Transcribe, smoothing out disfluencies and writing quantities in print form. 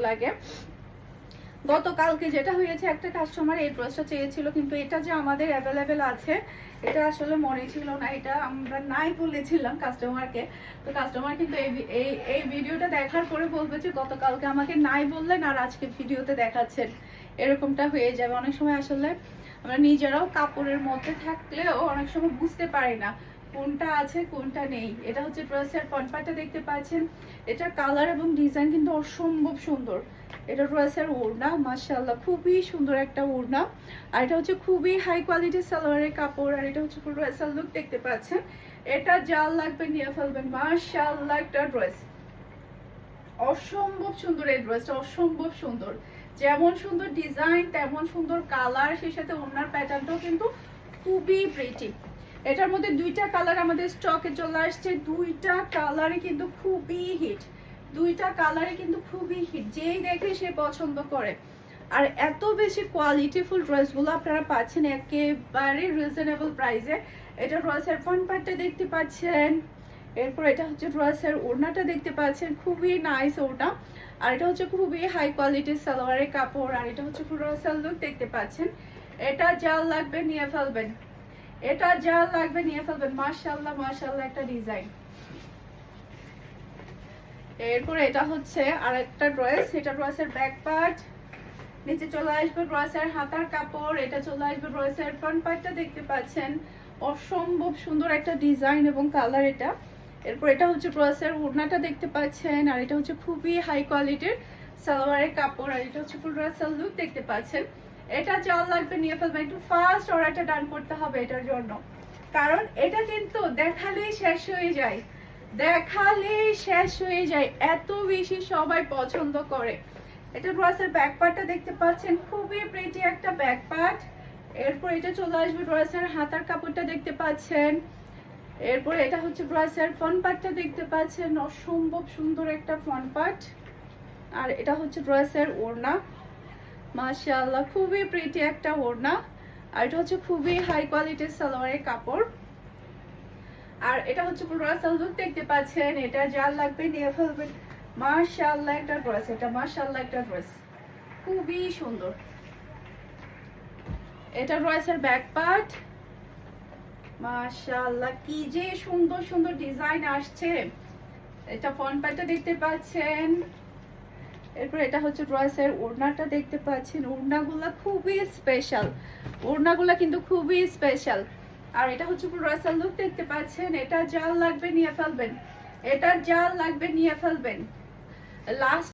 লাগে। গতকালকে যেটা হয়েছে, একটা কাস্টমার এই ড্রেসটা চেয়েছিল, কিন্তু এটা যে আমাদের অ্যাভেলেবেল আছে এটা আসলে মনে ছিল না, এটা আমরা নাই বলেছিলাম কাস্টমারকে। তো কাস্টমার কিন্তু এই ভিডিওটা দেখার পরে বলবে যে গতকালকে আমাকে নাই বললেন আর আজকে ভিডিওতে দেখাচ্ছেন। এরকমটা হয়ে যাবে অনেক সময়। আসলে আমরা নিজেরাও কাপড়ের মধ্যে থাকলেও অনেক সময় বুঝতে পারি না কোনটা আছে কোনটা নেই। এটা হচ্ছে ড্রেসের ফ্রন্ট পার্টটা দেখতে পাচ্ছেন। এটার কালার এবং ডিজাইন কিন্তু অসম্ভব সুন্দর। এটা ড্রেসের ওড়না, মাশাআল্লাহ খুবই সুন্দর একটা ওড়না। আর এটা হচ্ছে খুবই হাই কোয়ালিটির সালোয়ারের কাপড়। আর এটা হচ্ছে ফুল ড্রেসের লুক দেখতে পাচ্ছেন। এটা যার লাগবে নিয়ে ফেলবেন। মাশাআল্লাহ একটা ড্রেস, অসম্ভব সুন্দর। এই ড্রেসটা অসম্ভব সুন্দর, যেমন সুন্দর ডিজাইন তেমন সুন্দর কালার, সেই সাথে ওড়নার প্যাটার্নটাও কিন্তু খুবই প্রিটি। এটার মধ্যে দুইটা কালার আমাদের স্টকে চলে আসছে, দুইটা কালারই কিন্তু খুবই হিট, দুইটা কালারই কিন্তু খুবই হিট, যেই দেখে সে পছন্দ করে। আর এত বেশি কোয়ালিটিফুল ড্রেসগুলো আপনারা পাচ্ছেন একেবারে রিজনেবল প্রাইসে। এটা ড্রেসের ফ্রন্ট পার্টটা দেখতে পাচ্ছেন, এরপর এটা হচ্ছে ড্রেসের ওড়নাটা দেখতে পাচ্ছেন, খুবই নাইস ওড়না। আর এটা হচ্ছে খুবই হাই কোয়ালিটির সালোয়ারের কাপড়। আর এটা হচ্ছে পুরো ড্রেসের লুক দেখতে পাচ্ছেন। এটা যা লাগবে নিয়ে ফেলবেন, এটা যা লাগবে নিয়ে ফেলবেন। মাশাআল্লাহ মাশাআল্লাহ একটা ডিজাইন। এরপর এটা হচ্ছে আরেকটা ড্রেস, এটা ড্রেসের ব্যাক পার্ট, নিচে চলে আসবে ড্রেসের হাতার কাপড়, এটা চলে আসবে ড্রেসের ফ্রন্ট পার্টটা দেখতে পাচ্ছেন, অসম্ভব সুন্দর একটা ডিজাইন এবং কালার এটা। এরপর এটা হচ্ছে ড্রেসের ওড়নাটা দেখতে পাচ্ছেন। আর এটা হচ্ছে খুবই হাই কোয়ালিটির সালোয়ারের কাপড়। আর এটা হচ্ছে ফুল ড্রেসের লুক দেখতে পাচ্ছেন। এটা যা লাগবে নিয়ে ফেলবেন। একটু ফাস্ট অর্ডারটা ডান করতে হবে এটার জন্য, কারণ এটা কিন্তু দেখালেই শেষ হয়ে যায়, দেখালেই শেষ হয়ে যায়, এত বেশি সবাই পছন্দ করে। এটা ড্রেসের ব্যাক পার্টটা দেখতে পাচ্ছেন, খুবই প্রিটি একটা ব্যাক পার্ট। এরপর এটা চলে আসবে ড্রেসের হাতার কাপড়টা দেখতে পাচ্ছেন। এরপর এটা হচ্ছে ড্রেসের ফ্রন্ট পার্টটা দেখতে পাচ্ছেন, অসম্ভব সুন্দর একটা ফ্রন্ট পার্ট। আর এটা হচ্ছে ড্রেসের ওড়না, মাশাআল্লাহ খুবই প্রিটি একটা ওড়না। আর এটা হচ্ছে খুবই হাই কোয়ালিটির সালোয়ারের কাপড়। আর এটা হচ্ছে পুরো ড্রেসের লুক দেখতে পাচ্ছেন। এটা যার লাগবে নিয়ে ফেলবেন। মাশাআল্লাহ একটা ড্রেস, এটা মাশাআল্লাহ একটা ড্রেস, খুবই সুন্দর। এটা ড্রেসের ব্যাক পার্ট, মাশাআল্লাহ কি যে সুন্দর সুন্দর ডিজাইন আসছে। এটা ফ্রন্ট পার্টটা দেখতে পাচ্ছেন। এরপর এটা হচ্ছে ড্রেসের ওড়নাটা দেখতে পাচ্ছেন। ওড়নাগুলা খুবই স্পেশাল, ওড়নাগুলা কিন্তু খুবই স্পেশাল। আর এটা হচ্ছে পুরো ড্রেসের লুক দেখতে পাচ্ছেন। এটা যা লাগবে নিয়ে ফেলবেন, এটা যা লাগবে নিয়ে ফেলবেন। লাস্ট